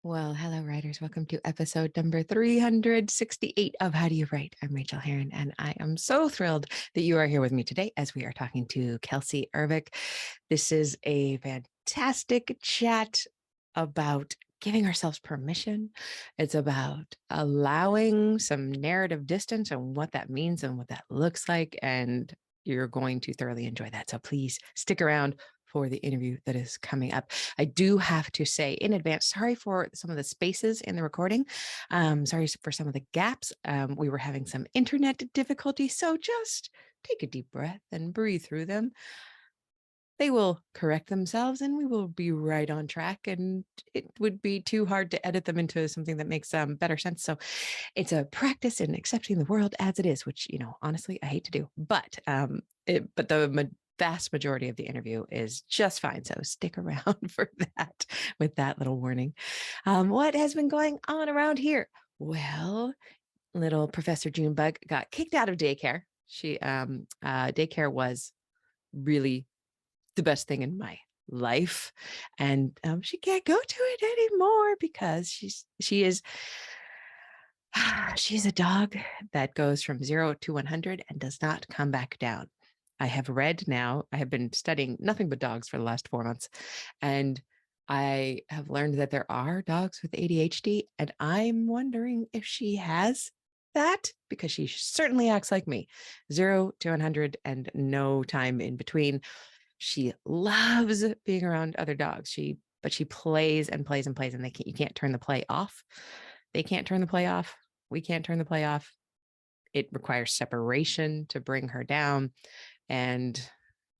Well, hello, writers. Welcome to episode number 368 of How Do You Write? I'm Rachael Herron, and I am so thrilled that you are here with me today as we are talking to Kelcey Ervick. This is a fantastic chat about giving ourselves permission. It's about allowing some narrative distance and what that means and what that looks like. And you're going to thoroughly enjoy that. So please stick around for the interview that is coming up. I do have to say in advance, sorry for some of the spaces in the recording. Sorry for some of the gaps. We were having some internet difficulty, so just take a deep breath and breathe through them. They will correct themselves and we will be right on track, and it would be too hard to edit them into something that makes better sense. So it's a practice in accepting the world as it is, which, honestly, I hate to do, but the vast majority of the interview is just fine. So stick around for that with that little warning. What has been going on around here? Well, little Professor Junebug got kicked out of daycare. Daycare was really the best thing in my life. And she can't go to it anymore because she's a dog that goes from 0 to 100 and does not come back down. I have been studying nothing but dogs for the last 4 months, and I have learned that there are dogs with ADHD, and I'm wondering if she has that, because she certainly acts like me. 0 to 100 and no time in between. She loves being around other dogs. But she plays and plays and plays, and you can't turn the play off. They can't turn the play off. We can't turn the play off. It requires separation to bring her down, and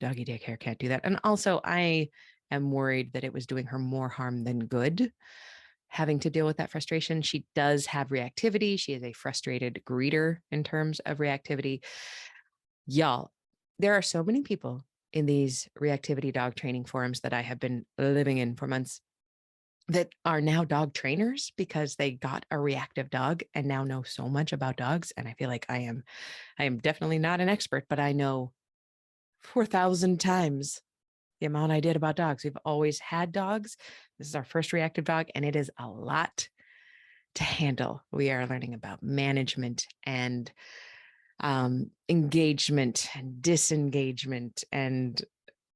doggy daycare can't do that. And also, I am worried that it was doing her more harm than good, having to deal with that frustration. She does have reactivity. She is a frustrated greeter in terms of reactivity. Y'all, there are so many people in these reactivity dog training forums that I have been living in for months that are now dog trainers because they got a reactive dog and now know so much about dogs. And I feel like I am definitely not an expert, but I know 4,000 times the amount I did about dogs. We've always had dogs. This is our first reactive dog, and it is a lot to handle. We are learning about management and engagement and disengagement, and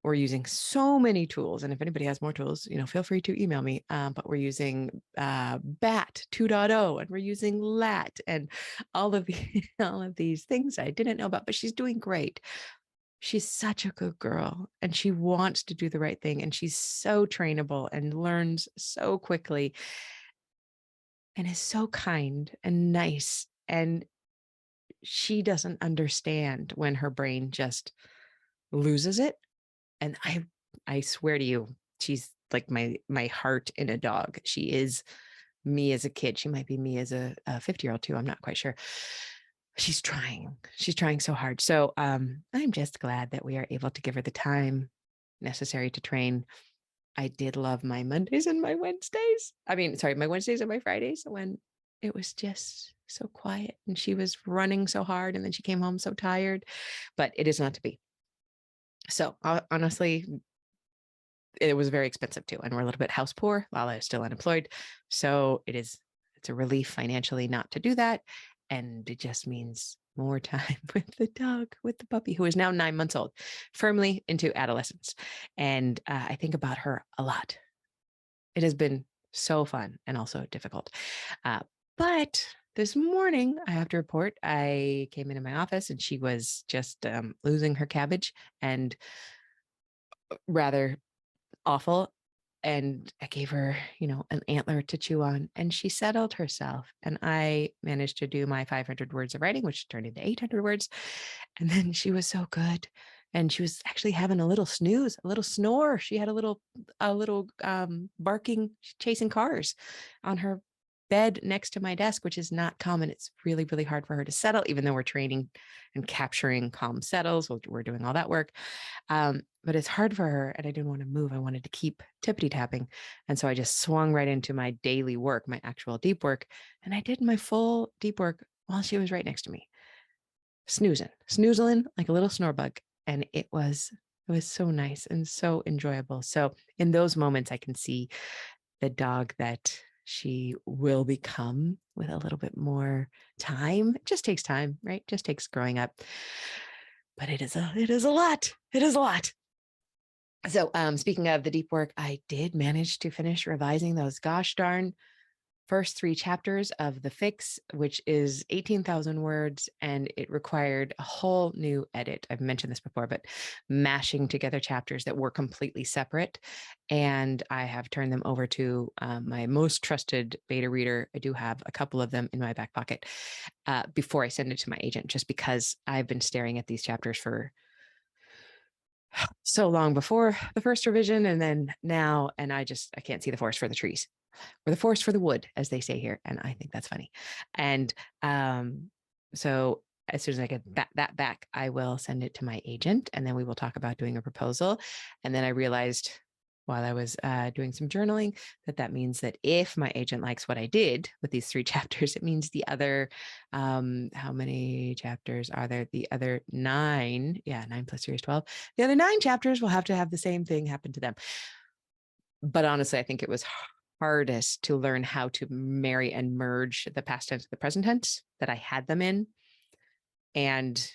we're using so many tools. And if anybody has more tools, feel free to email me. But we're using BAT 2.0, and we're using LAT, and all of these things I didn't know about, but she's doing great. She's such a good girl, and she wants to do the right thing, and she's so trainable and learns so quickly and is so kind and nice. And she doesn't understand when her brain just loses it. And I swear to you, she's like my heart in a dog. She is me as a kid. She might be me as a 50-year-old too. I'm not quite sure. She's trying so hard. So I'm just glad that we are able to give her the time necessary to train. I did love my Mondays and my Wednesdays. My Wednesdays and my Fridays, when it was just so quiet and she was running so hard, and then she came home so tired, but it is not to be. So honestly, it was very expensive too. And we're a little bit house poor while I was still unemployed. So it's a relief financially not to do that. And it just means more time with the dog, with the puppy, who is now 9 months old, firmly into adolescence. And I think about her a lot. It has been so fun and also difficult. But this morning, I have to report, I came into my office and she was just losing her cabbage and rather awful. And I gave her, an antler to chew on, and she settled herself. And I managed to do my 500 words of writing, which turned into 800 words. And then she was so good. And she was actually having a little snooze, a little snore. She had a little barking, chasing cars on her bed next to my desk, which is not common. It's really, really hard for her to settle, even though we're training and capturing calm settles. We're doing all that work. But it's hard for her, and I didn't want to move. I wanted to keep tippity tapping. And so I just swung right into my daily work, my actual deep work. And I did my full deep work while she was right next to me, snoozling like a little snore bug. And it was so nice and so enjoyable. So in those moments, I can see the dog that she will become with a little bit more time. It just takes time, right? Just takes growing up. But it is a lot. It is a lot. So speaking of the deep work, I did manage to finish revising those gosh darn first 3 chapters of The Fix, which is 18,000 words, and it required a whole new edit. I've mentioned this before, but mashing together chapters that were completely separate. And I have turned them over to my most trusted beta reader. I do have a couple of them in my back pocket before I send it to my agent, just because I've been staring at these chapters for so long before the first revision and then now, and I can't see the forest for the trees, or the forest for the wood, as they say here. And I think that's funny. And so as soon as I get that back, I will send it to my agent, and then we will talk about doing a proposal. And then I realized while I was doing some journaling that means that if my agent likes what I did with these 3 chapters, it means the other, how many chapters are there? The other 9, 9 plus 3 is 12. The other 9 chapters will have to have the same thing happen to them. But honestly, I think it was hardest to learn how to marry and merge the past tense and the present tense that I had them in. And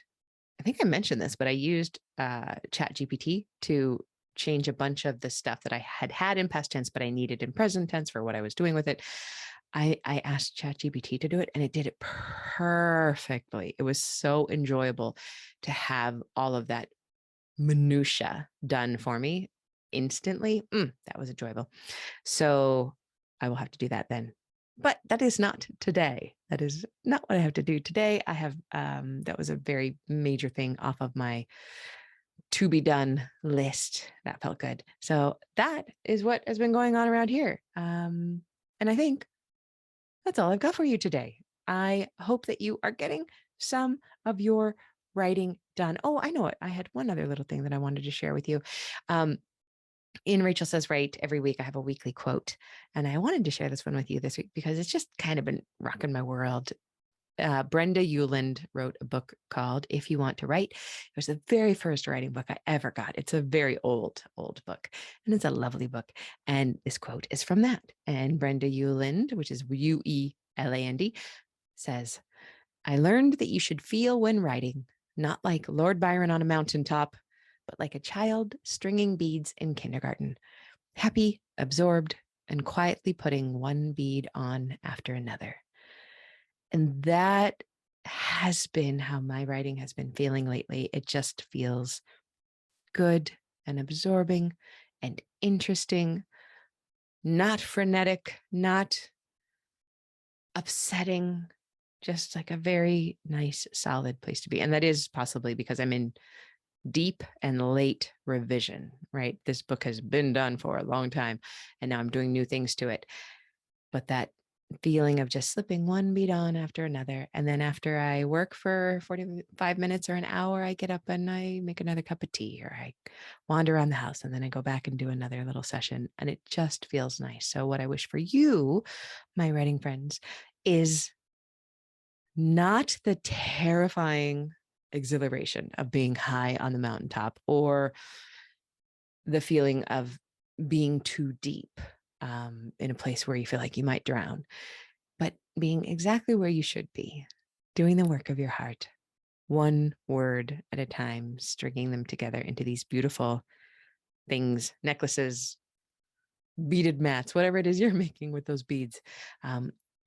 I think I mentioned this, but I used ChatGPT to change a bunch of the stuff that I had in past tense, but I needed in present tense for what I was doing with it. I asked ChatGPT to do it, and it did it perfectly. It was so enjoyable to have all of that minutia done for me instantly. That was enjoyable. So I will have to do that then. But that is not today. That is not what I have to do today. I have, that was a very major thing off of my to be done list. That felt good. So that is what has been going on around here. And I think that's all I've got for you today. I hope that you are getting some of your writing done. Oh, I know it. I had one other little thing that I wanted to share with you. In Rachael Says Right, every week I have a weekly quote, and I wanted to share this one with you this week because it's just kind of been rocking my world. Brenda Euland wrote a book called If You Want to Write. It was the very first writing book I ever got. It's a very old book, and it's a lovely book. And this quote is from that. And Brenda Euland, which is Ueland, says, "I learned that you should feel when writing, not like Lord Byron on a mountaintop, but like a child stringing beads in kindergarten, happy, absorbed, and quietly putting one bead on after another." And that has been how my writing has been feeling lately. It just feels good and absorbing and interesting, not frenetic, not upsetting, just like a very nice, solid place to be. And that is possibly because I'm in deep and late revision, right? This book has been done for a long time, and now I'm doing new things to it. But that feeling of just slipping one bead on after another. And then after I work for 45 minutes or an hour, I get up and I make another cup of tea, or I wander around the house, and then I go back and do another little session. And it just feels nice. So what I wish for you, my writing friends, is not the terrifying exhilaration of being high on the mountaintop, or the feeling of being too deep in a place where you feel like you might drown, but being exactly where you should be, doing the work of your heart, one word at a time, stringing them together into these beautiful things, necklaces, beaded mats, whatever it is you're making with those beads.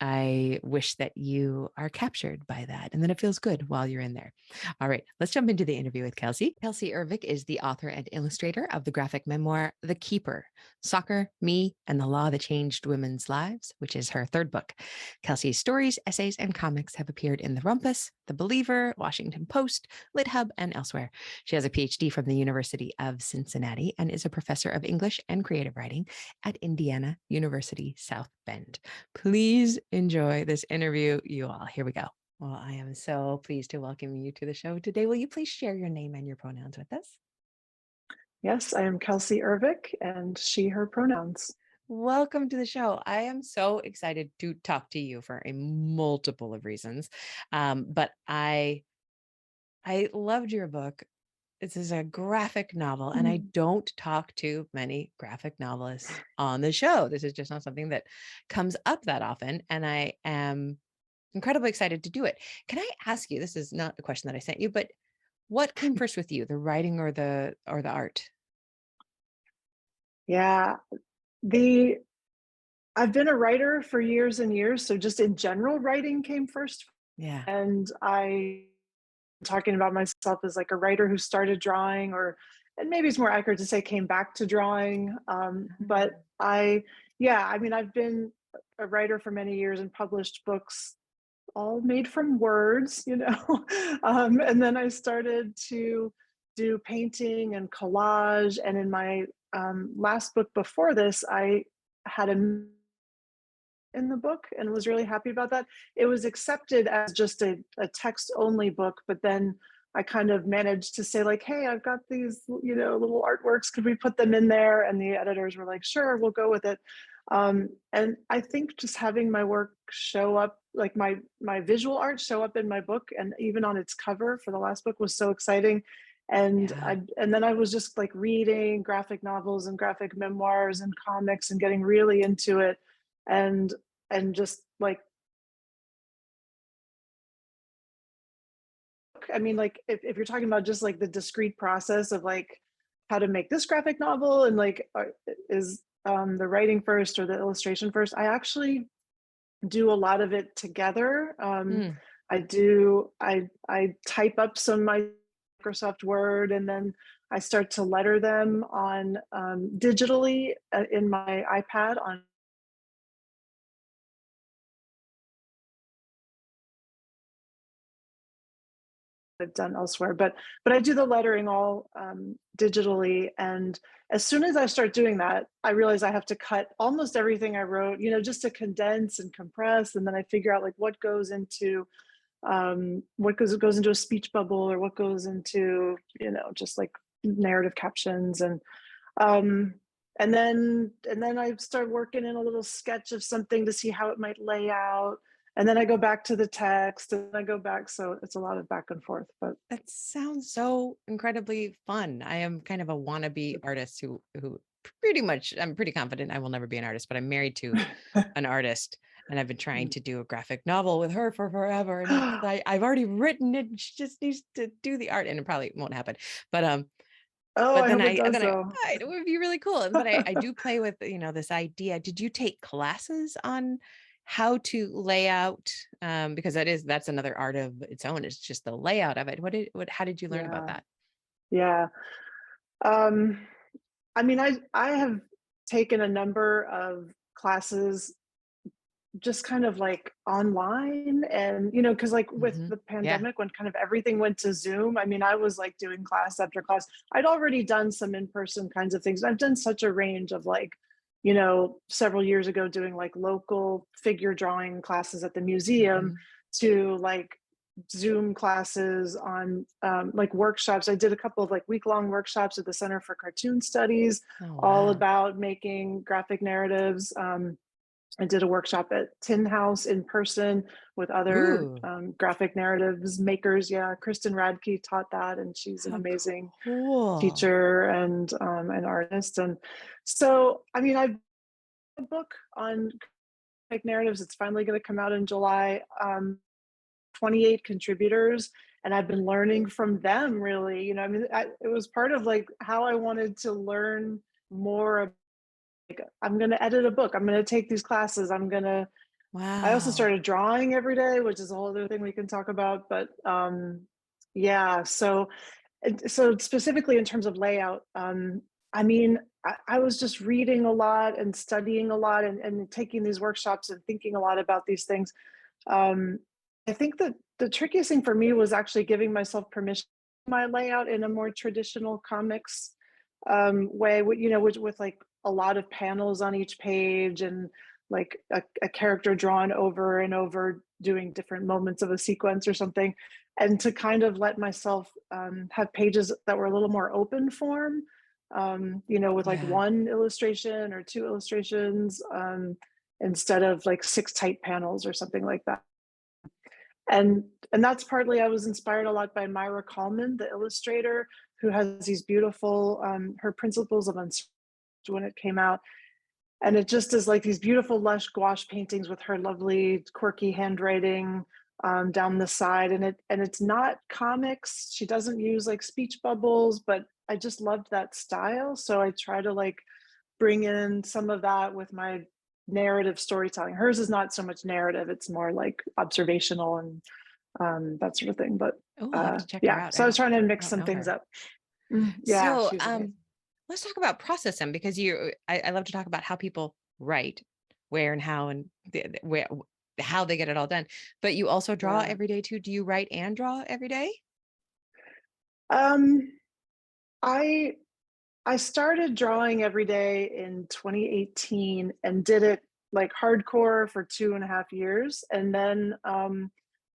I wish that you are captured by that and that it feels good while you're in there. All right, let's jump into the interview with Kelcey. Kelcey Ervick is the author and illustrator of the graphic memoir, The Keeper: Soccer, Me, and the Law That Changed Women's Lives, which is her 3rd book. Kelcey's stories, essays, and comics have appeared in The Rumpus, The Believer, Washington Post, LitHub, and elsewhere. She has a Ph.D. from the University of Cincinnati and is a professor of English and creative writing at Indiana University, South Bend. Please enjoy this interview, you all. Here we go. Well, I am so pleased to welcome you to the show today. Will you please share your name and your pronouns with us? Yes, I am Kelcey Ervick, and she, her pronouns. Welcome to the show. I am so excited to talk to you for a multiple of reasons. But I loved your book this is a graphic novel, and I Mm. don't talk to many graphic novelists on the show. This is just not something that comes up that often, and I am incredibly excited to do it. Can I ask you, this is not a question that I sent you, but what came first with you, the writing or the art? Yeah, the I've been a writer for years and years, so just in general, writing came first, Yeah. and I talking about myself as like a writer who started drawing, or and maybe it's more accurate to say came back to drawing. But yeah, I mean, I've been a writer for many years and published books all made from words, and then I started to do painting and collage. And in my last book before this, I had a in the book and was really happy about that. It was accepted as just a text only book, but then I kind of managed to say like, hey, I've got these, little artworks. Could we put them in there? And the editors were like, sure, we'll go with it. And I think just having my work show up, like my visual art show up in my book and even on its cover for the last book was so exciting. Yeah. And then I was just like reading graphic novels and graphic memoirs and comics and getting really into it, and just like, I mean, like if you're talking about just like the discrete process of like how to make this graphic novel and like is the writing first or the illustration first, I actually do a lot of it together. Hmm. I type up some of my Microsoft Word, and then I start to letter them on digitally in my iPad on I've done elsewhere, but I do the lettering all digitally. And as soon as I start doing that, I realize I have to cut almost everything I wrote, just to condense and compress. And then I figure out like what goes into goes into a speech bubble, or what goes into just like narrative captions. Um, and then I start working in a little sketch of something to see how it might lay out. And then I go back to the text and I go back. So it's a lot of back and forth, but That sounds so incredibly fun. I am kind of a wannabe artist who pretty much, I'm pretty confident I will never be an artist, but I'm married to an artist, and I've been trying to do a graphic novel with her for forever. And I've already written it. She just needs to do the art, and it probably won't happen. But Oh, but I then hope it I does then I though. it would be really cool. But I do play with, this idea. Did you take classes on how to lay out? Because that's another art of its own. It's just the layout of it. How did you learn about Yeah. that? Yeah. Um, I mean, I have taken a number of classes just kind of like online, and because like with Hmm. the Yeah. pandemic when kind of everything went to Zoom, I mean, I was like doing class after class. I'd already done some in-person kinds of things. I've done such a range of like, several years ago doing like local figure drawing classes at the museum, Hmm. to like Zoom classes on like workshops. I did a couple of like week-long workshops at the Center for Cartoon Studies, Oh, all wow. about making graphic narratives. I did a workshop at Tin House in person with other Ooh, graphic narratives makers. Yeah, Kristen Radke taught that, and she's an how amazing cool. teacher and an artist. And so, I mean, I've a book on graphic narratives. It's finally going to come out in July. 28 contributors, and I've been learning from them. Really, I mean, it was part of like how I wanted to learn more. Like, I'm going to edit a book. I'm going to take these classes. I also Wow. started drawing every day, which is a whole other thing we can talk about. But yeah, so specifically in terms of layout, I mean, I was just reading a lot and studying a lot, and taking these workshops and thinking a lot about these things. Um, I think that the trickiest thing for me was actually giving myself permission to my layout in a more traditional comics way, with like a lot of panels on each page, and like a character drawn over and over doing different moments of a sequence or something, and to kind of let myself have pages that were a little more open form, with like Yeah. one illustration or two illustrations, instead of like six tight panels or something like that. And that's partly I was inspired a lot by Myra Coleman, the illustrator, who has these beautiful, her Principles of Uncertainty when it came out. And it just is like these beautiful lush gouache paintings with her lovely quirky handwriting down the side. And it's not comics. She doesn't use like speech bubbles, but I just loved that style. So I try to like bring in some of that with my narrative storytelling. Hers is not so much narrative, it's more like observational and that sort of thing. But Oh, I'll have to check her yeah, out. so I was trying to I mix don't some know things her. up. Yeah, So, she was amazing. let's talk about processing because I love to talk about how people write, where and how, and where, how they get it all done. But you also draw Yeah. every day too. Do you write and draw every day? Um, I I started drawing every day in 2018 and did it like hardcore for 2.5 years. And then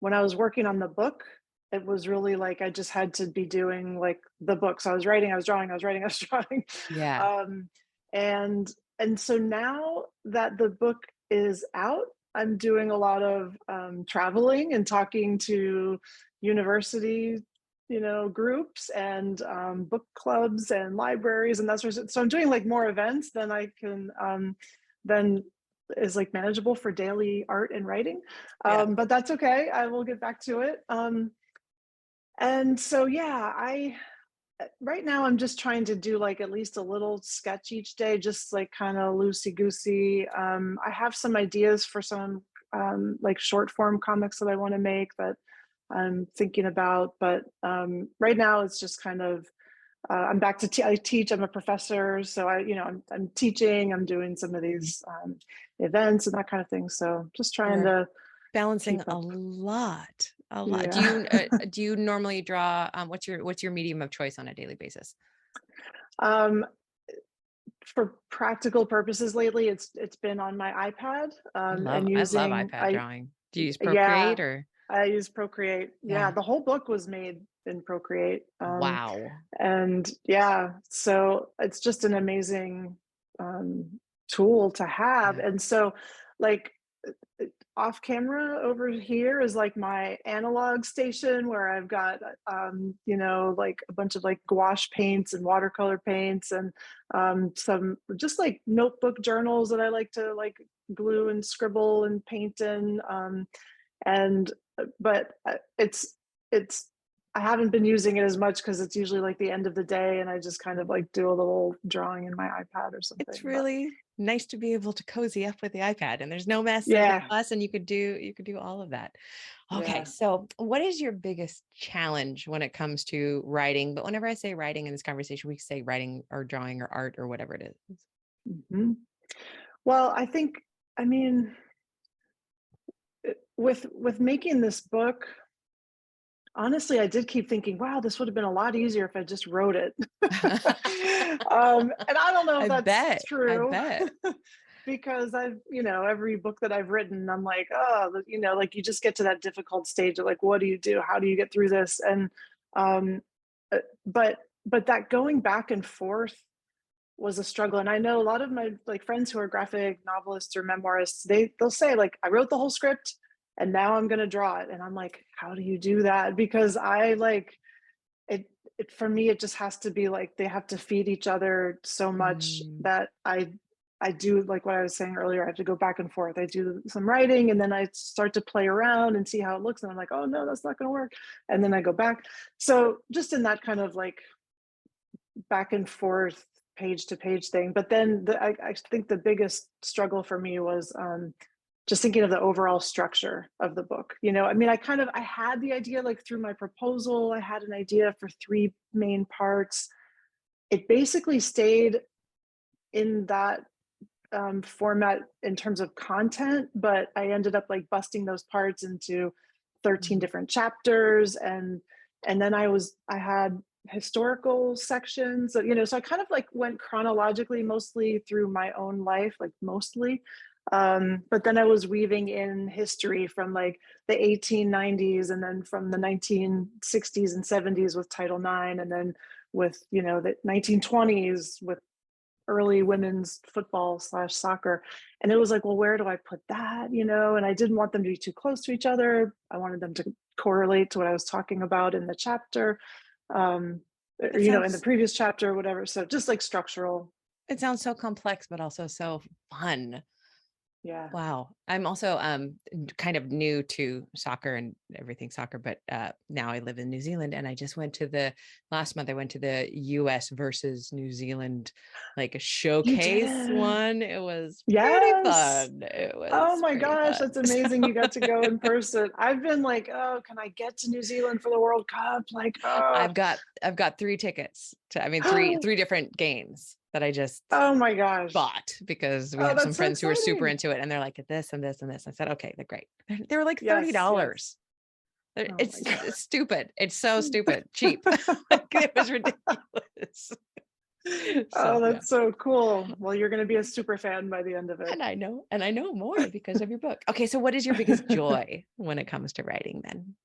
when I was working on the book, it was really like I just had to be doing like the book. So I was writing, I was drawing, I was writing, I was drawing. Yeah. Um, and and so now that the book is out, I'm doing a lot of traveling and talking to university groups and book clubs and libraries and that sort of. So I'm doing like more events than I can than is like manageable for daily art and writing. Yeah. But that's okay. I will get back to it. And so yeah, I right now I'm just trying to do like at least a little sketch each day, just like kind of loosey goosey. I have some ideas for some like short form comics that I want to make that I'm thinking about, but right now it's just kind of I'm back to I teach. I'm a professor, so I'm teaching. I'm doing some of these events and that kind of thing. So just trying You're to balancing keep a up. lot, a lot. Yeah. Do you normally draw? What's your medium of choice on a daily basis? um, for practical purposes lately, it's been on my iPad and I love using iPad I drawing. Do you use yeah Procreate or? I use Procreate. Yeah, Yeah. the whole book was made in Procreate. Wow. And yeah, so it's just an amazing tool to have. Yeah. And so, like, off camera over here is like my analog station where I've got, like a bunch of like gouache paints and watercolor paints and some just like notebook journals that I like to like glue and scribble and paint in. And but it's I haven't been using it as much because it's usually like the end of the day and I just kind of like do a little drawing in my iPad or something. It's But really nice to be able to cozy up with the iPad and there's no mess, there's no yeah, fuss, and you could do all of that. Okay, yeah. so what is your biggest challenge when it comes to writing? But whenever I say writing in this conversation, we say writing or drawing or art or whatever it is. Mhm. Well, I mean, with making this book, honestly, I did keep thinking, wow, this would have been a lot easier if I just wrote it. And I don't know if I that's bet. I true bet. because every book that I've written, I'm like, oh, like you just get to that difficult stage of like, what do you do? How do you get through this? And, um, but, that going back and forth was a struggle. And I know a lot of my like friends who are graphic novelists or memoirists, they'll say like, I wrote the whole script and now I'm going to draw it. And I'm like, how do you do that? Because I like it for me, it just has to be like they have to feed each other so much Mm, that I do like what I was saying earlier. I have to go back and forth. I do some writing and then I start to play around and see how it looks. And I'm like, oh no, that's not going to work. And then I go back. So just in that kind of like back and forth page to page thing. But then I think the biggest struggle for me was just thinking of the overall structure of the book. I mean, I had the idea like through my proposal, I had an idea for three main parts. It basically stayed in that format in terms of content, but I ended up like busting those parts into 13 mm, different chapters, and then I had historical sections that, so I kind of like went chronologically mostly through my own life, like mostly. But then I was weaving in history from like the 1890s and then from the 1960s and 70s with Title IX, and then with the 1920s with early women's football slash soccer. And it was like, well, where do I put that? And I didn't want them to be too close to each other. I wanted them to correlate to what I was talking about in the chapter. Um, or, It in the sounds previous chapter or whatever. So just like structural. it sounds so complex, but also so fun. Yeah. Wow. I'm also kind of new to soccer and everything soccer, but now I live in New Zealand, and I just went to last month I went to the US versus New Zealand like a You showcase did. one. It was pretty Yes. fun. It Oh was my pretty gosh, fun. that's amazing. You got to go in person. I've been like, oh, can I get to New Zealand for the World Cup? Like, oh, I've got 3 tickets to, I mean, three different games that I just oh my gosh. bought because we Oh, have some that's so friends who are super exciting. into it, and they're like this and this and this. I said, okay, they're great. They were like Yes, yes. $30. Oh my It's stupid. It's so God. stupid. Cheap. Like it was ridiculous. Oh, So yeah. that's so cool. Well, you're going to be a super fan by the end of it. And I know more because of your book. Okay, so what is your biggest joy when it comes to writing then?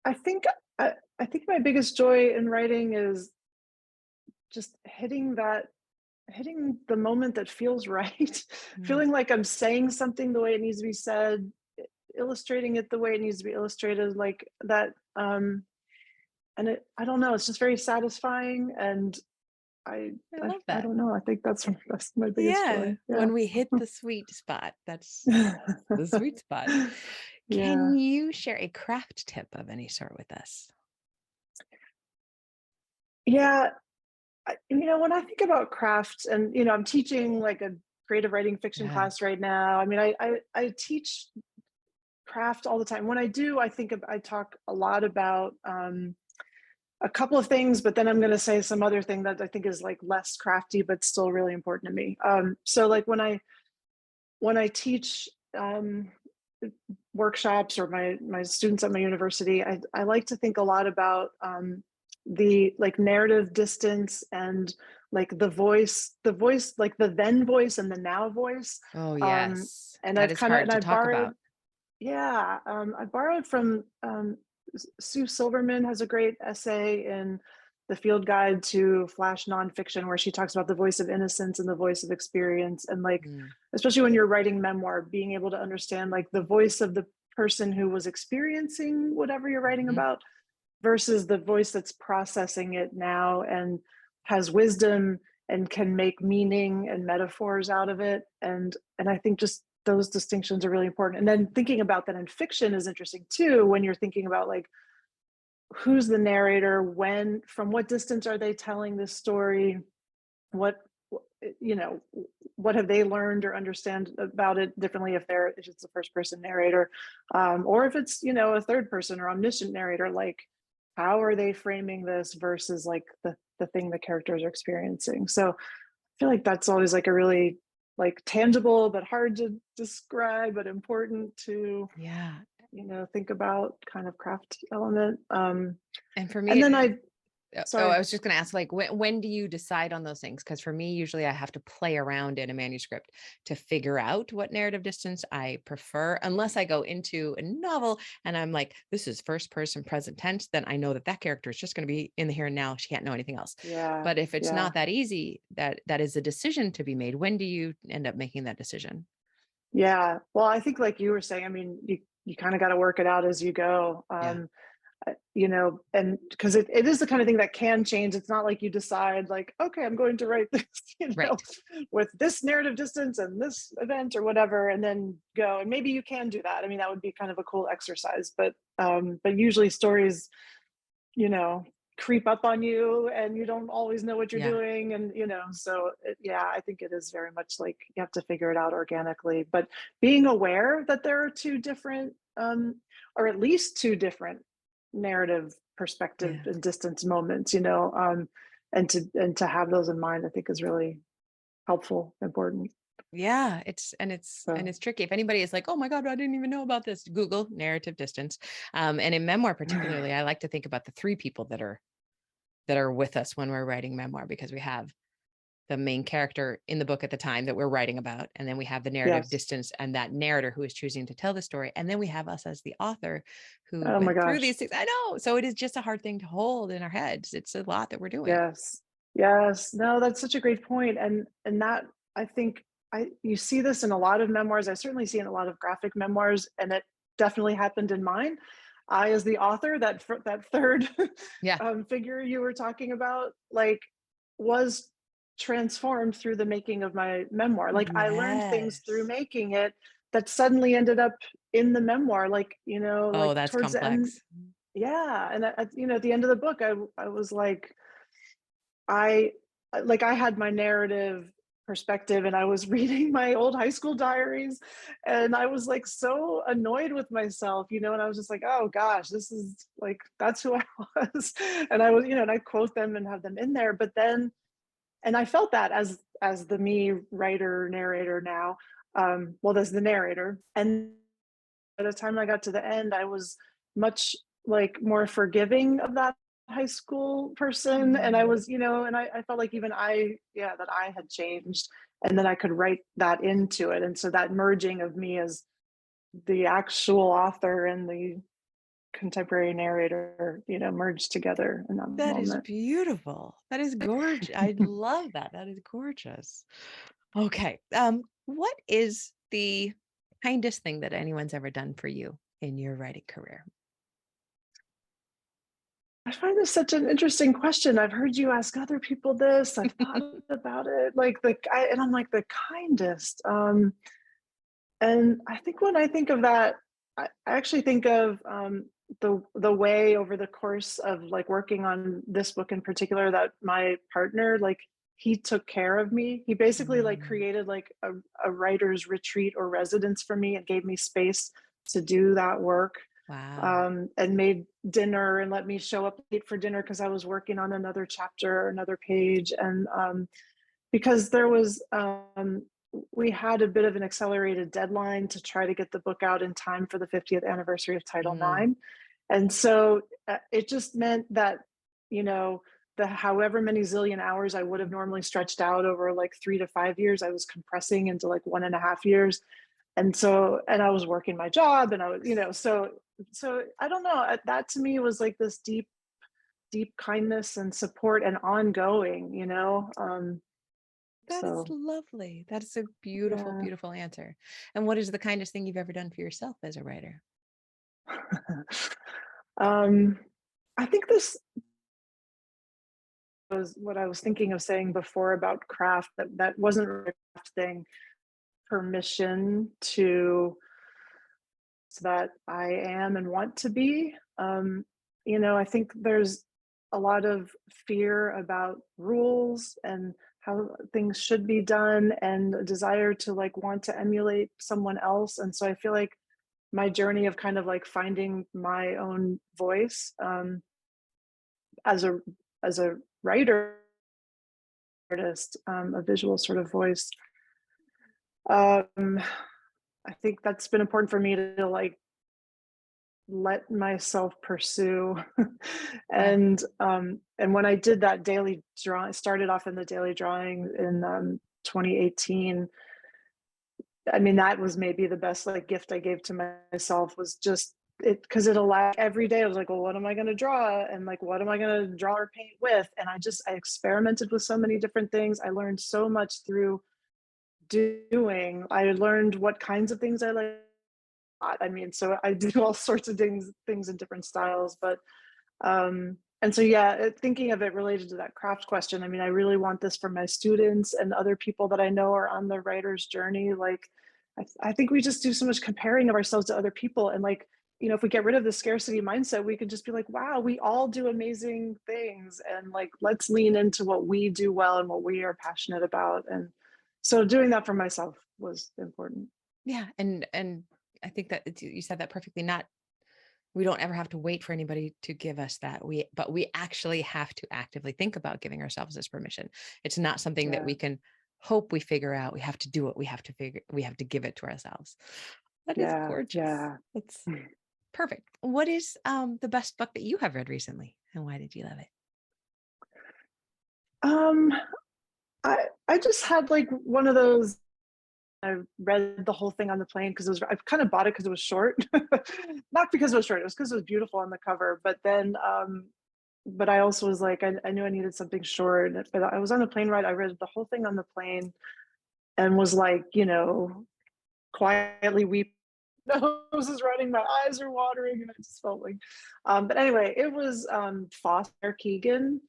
I think I think my biggest joy in writing is just hitting the moment that feels right, Mm, feeling like I'm saying something the way it needs to be said, illustrating it the way it needs to be illustrated, like that. And I don't know, it's just very satisfying, and I, I I, love I that. don't know. I think that's my biggest Yeah, joy. Yeah. when we hit the sweet spot, that's the sweet spot. Yeah. Can you share a craft tip of any sort with us? Yeah. When I think about craft, and I'm teaching like a creative writing fiction Yeah. class right now. I mean, I teach craft all the time. When I do, I talk a lot about a couple of things, but then I'm going to say some other thing that I think is like less crafty, but still really important to me. So like when I teach workshops, or my students at my university, I like to think a lot about the like narrative distance, and like the voice, like the then voice and the now voice. Oh, Um, yes. and That I've is kind of hard and to I talk borrowed about. yeah, I borrowed from Sue Silverman has a great essay in the Field Guide to Flash Nonfiction, where she talks about the voice of innocence and the voice of experience, and like, Mm, especially when you're writing memoir, being able to understand like the voice of the person who was experiencing whatever you're writing mhm. about versus the voice that's processing it now and has wisdom and can make meaning and metaphors out of it. And I think just those distinctions are really important. And then thinking about that in fiction is interesting too, when you're thinking about like, who's the narrator, when, from what distance are they telling this story, what you know what have they learned or understand about it differently, if it's a first person narrator, or if it's a third person or omniscient narrator, like how are they framing this versus like the thing the characters are experiencing. So I feel like that's always like a really like tangible but hard to describe, but important to Yeah. think about kind of craft element. And for me, And it then is. I Oh, I sorry. was just going to ask, like, when do you decide on those things? Because for me, usually I have to play around in a manuscript to figure out what narrative distance I prefer. Unless I go into a novel and I'm like, this is first person present tense, then I know that that character is just going to be in the here and now. She can't know anything else. Yeah, But if it's yeah. not that easy, that is a decision to be made. When do you end up making that decision? Yeah. Well, I think like you were saying, I mean, you kind of got to work it out as you go. Yeah. And because it is the kind of thing that can change. It's not like you decide like, okay, I'm going to write this, Right. with this narrative distance and this event or whatever, and then go. And maybe you can do that. I mean, that would be kind of a cool exercise, but usually stories, you know, creep up on you and you don't always know what you're Yeah. doing. And, so yeah, I think it is very much like you have to figure it out organically, but being aware that there are two different, or at least two different narrative perspective Yeah. and distance moments, and to have those in mind, I think is really helpful, important. Yeah, it's So tricky. If anybody is like, "Oh my God, I didn't even know about this," Google narrative distance. And in memoir, particularly, I like to think about the three people that are with us when we're writing memoir, because we have the main character in the book at the time that we're writing about, and then we have the narrative yes. distance and that narrator who is choosing to tell the story, and then we have us as the author who Oh my went through gosh. these things. I know, so it is just a hard thing to hold in our heads. It's a lot that we're doing. Yes. Yes. No, that's such a great point. And that, I think, you see this in a lot of memoirs. I certainly see in a lot of graphic memoirs, and it definitely happened in mine. I, as the author, that third Yeah. figure you were talking about, like, was transformed through the making of my memoir. Like, I learned things through Yes. making it that suddenly ended up in the memoir. Like, Oh, like that's towards the end, complex. yeah. And at the end of the book, I was like, I like I had my narrative perspective and I was reading my old high school diaries and I was like so annoyed with myself, and I was just like, oh gosh, this is like that's who I was. And I was, and I quote them and have them in there. But then and I felt that as the me writer narrator now. Well, there's the narrator. And by the time I got to the end, I was much like more forgiving of that high school person. And I Mhm. was, and I felt like even that I had changed and then I could write that into it. And so that merging of me as the actual author and the contemporary narrator, merged together in that That is moment. beautiful. That is gorgeous. I love that. That is gorgeous. Okay. What is the kindest thing that anyone's ever done for you in your writing career? I find this such an interesting question. I've heard you ask other people this. I've thought about it, like and I'm like the kindest. And I think when I think of that, I actually think of the way over the course of like working on this book in particular that my partner, like, he took care of me. He basically like Mm, created like a writer's retreat or residence for me and gave me space to do that work, wow. and made dinner and let me show up late for dinner because I was working on another chapter or another page. And because there was we had a bit of an accelerated deadline to try to get the book out in time for the 50th anniversary of Title Mm, IX. And so it just meant that, you know, the however many zillion hours I would have normally stretched out over like 3 to 5 years, I was compressing into like 1.5 years. And so, and I was working my job and I was, so I don't know. That to me was like this deep kindness and support and ongoing, that is so lovely. That is a beautiful, yeah. beautiful answer. And what is the kindest thing you've ever done for yourself as a writer? um, I think this was what I was thinking of saying before about craft, that wasn't really a craft thing, permission to so that I am and want to be. I think there's a lot of fear about rules and how things should be done and a desire to like want to emulate someone else. And so I feel like my journey of kind of like finding my own voice, as a as a writer artist, a visual sort of voice. Um, I think that's been important for me to like let myself pursue. Yeah. And when I did that daily drawing, started off in the daily drawing in 2018. I mean, that was maybe the best like gift I gave to myself, was just it, because it allowed every day I was like, well, what am I going to draw? And like, what am I going to draw or paint with? And I experimented with so many different things. I learned so much through doing. I learned what kinds of things I like. I mean, so I do all sorts of things in different styles. But and so yeah, thinking of it related to that craft question, I mean, I really want this for my students and other people that I know are on the writer's journey. Like, I think we just do so much comparing of ourselves to other people, and like, if we get rid of the scarcity mindset, we could just be like, wow, we all do amazing things, and like, let's lean into what we do well and what we are passionate about. And so doing that for myself was important. Yeah. And I think that you said that perfectly. Not we don't ever have to wait for anybody to give us that. But we actually have to actively think about giving ourselves this permission. It's not something that Yeah, we can hope we figure out. We have to do it. We have to give it to ourselves. That is yeah, gorgeous. yeah. That's perfect. What is the best book that you have read recently and why did you love it? Um, I just had like one of those. I read the whole thing on the plane because I kind of bought it because it was short, not because it was short. It was because it was beautiful on the cover. But then, but I also was like, I knew I needed something short. But I was on the plane ride. I read the whole thing on the plane and was like, quietly weeping nose is running, my eyes are watering, and I just felt like, but anyway, it was Foster Keegan,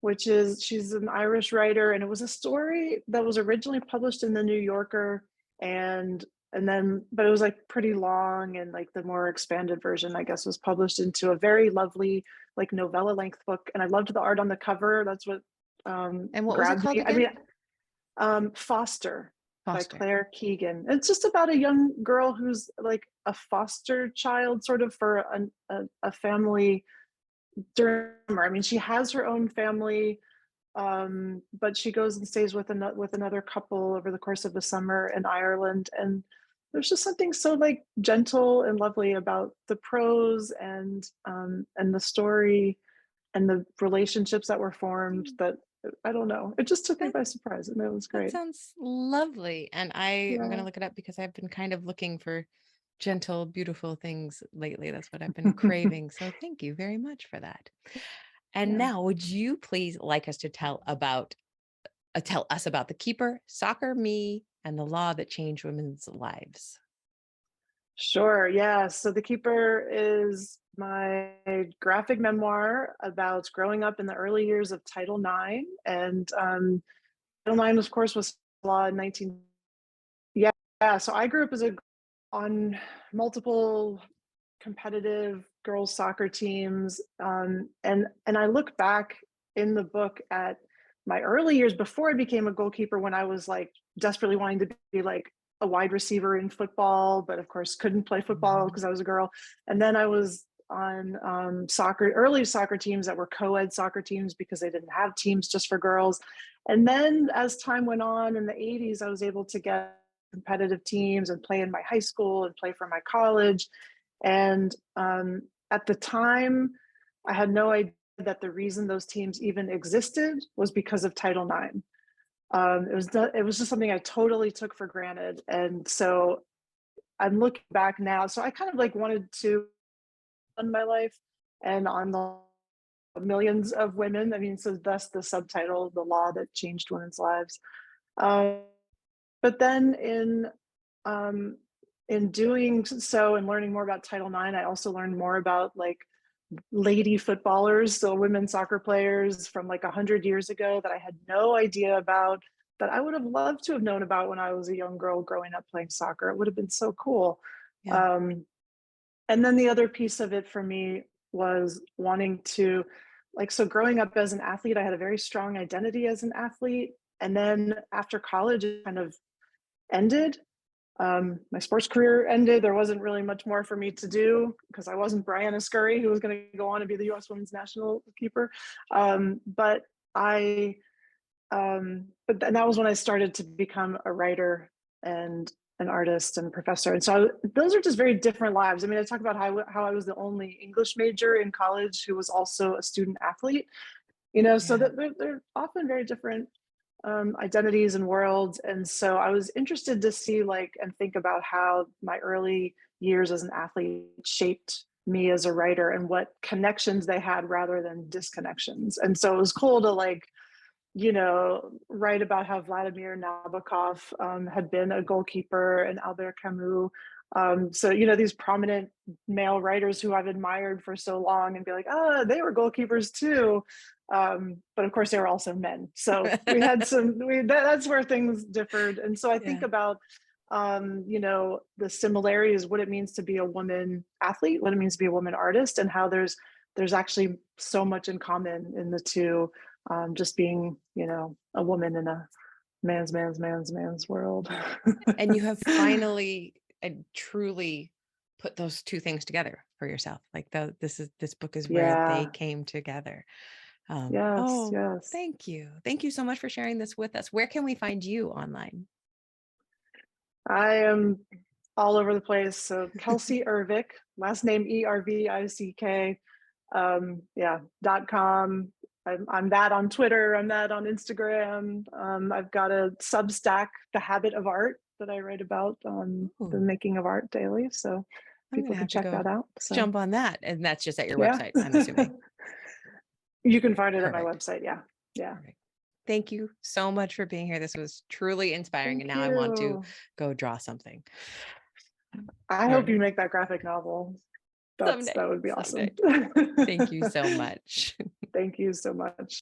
which is she's an Irish writer, and it was a story that was originally published in the New Yorker, and then but it was like pretty long, and like the more expanded version, I guess, was published into a very lovely like novella length book, and I loved the art on the cover. That's what And what was it grabbed called me. I again? mean, Foster by Foster. Claire Keegan. It's just about a young girl who's like a foster child, sort of for a family during summer. I mean, she has her own family, but she goes and stays with another couple over the course of the summer in Ireland. And there's just something so like gentle and lovely about the prose and the story and the relationships that were formed that I don't know. It just took me That by surprise, and it was that great. sounds lovely. And I am going to Yeah. look it up because I've been kind of looking for gentle, beautiful things lately. That's what I've been craving. So thank you very much for that. And Yeah. now, would you please like us to tell us about The Keeper, Soccer Me, and the Law That Changed Women's Lives? Sure. Yeah. So The Keeper is my graphic memoir about growing up in the early years of Title IX. And Title IX, of course, was law in 19. Yeah. Yeah. So I grew up on multiple competitive girls soccer teams. And I look back in the book at my early years before I became a goalkeeper, when I was like desperately wanting to be like a wide receiver in football, but of course couldn't play football because I was a girl. And then I was on early soccer teams that were co-ed soccer teams because they didn't have teams just for girls. And then as time went on in the 80s, I was able to get competitive teams and play in my high school and play for my college. And at the time, I had no idea that the reason those teams even existed was because of Title IX. It was just something I totally took for granted. And so I'm looking back now. So I kind of like wanted to on my life and on the millions of women. I mean, so that's the subtitle, The Law That Changed Women's Lives. Um, but then um, in doing so and learning more about Title IX, I also learned more about like lady footballers, so women soccer players from like 100 years ago that I had no idea about, that I would have loved to have known about when I was a young girl growing up playing soccer. It would have been so cool. Yeah. Um, and then the other piece of it for me was wanting to, like, so growing up as an athlete, I had a very strong identity as an athlete. And then after college, it kind of ended. My sports career ended. There wasn't really much more for me to do because I wasn't Brianna Scurry, who was going to go on to be the U.S. Women's National Keeper. But that was when I started to become a writer and an artist and professor. And so those are just very different lives. I mean, I talk about how I was the only English major in college who was also a student athlete, so Yeah. that they're often very different identities and worlds. And so I was interested to see and think about how my early years as an athlete shaped me as a writer and what connections they had rather than disconnections. And so it was cool to write about how Vladimir Nabokov had been a goalkeeper and Albert Camus. So, these prominent male writers who I've admired for so long and be like, they were goalkeepers too. But of course they were also men. So we had that's where things differed. And so I think Yeah. about, the similarities, what it means to be a woman athlete, what it means to be a woman artist, and how there's actually so much in common in the two, just being, a woman in a man's world. And you have finally truly put those two things together for yourself. Like this book is where they Yeah. came together. Yes. Oh, Yes. thank you. Thank you so much for sharing this with us. Where can we find you online? I am all over the place. So Kelcey Ervick, last name Ervick. Yeah, .com. I'm that on Twitter. I'm that on Instagram. I've got a Substack, The Habit of Art, that I write about the Ooh, making of art daily. So I'm people gonna can have to check go that out. So jump on that. And that's just at your yeah, website, I'm assuming. you can find it at my Perfect. website. Yeah, yeah. Perfect. Thank you so much for being here. This was truly inspiring. And Thank now I want to you. go draw something. I All hope you right. make that graphic novel. Someday. That would be Someday. awesome. Thank you so much. Thank you so much.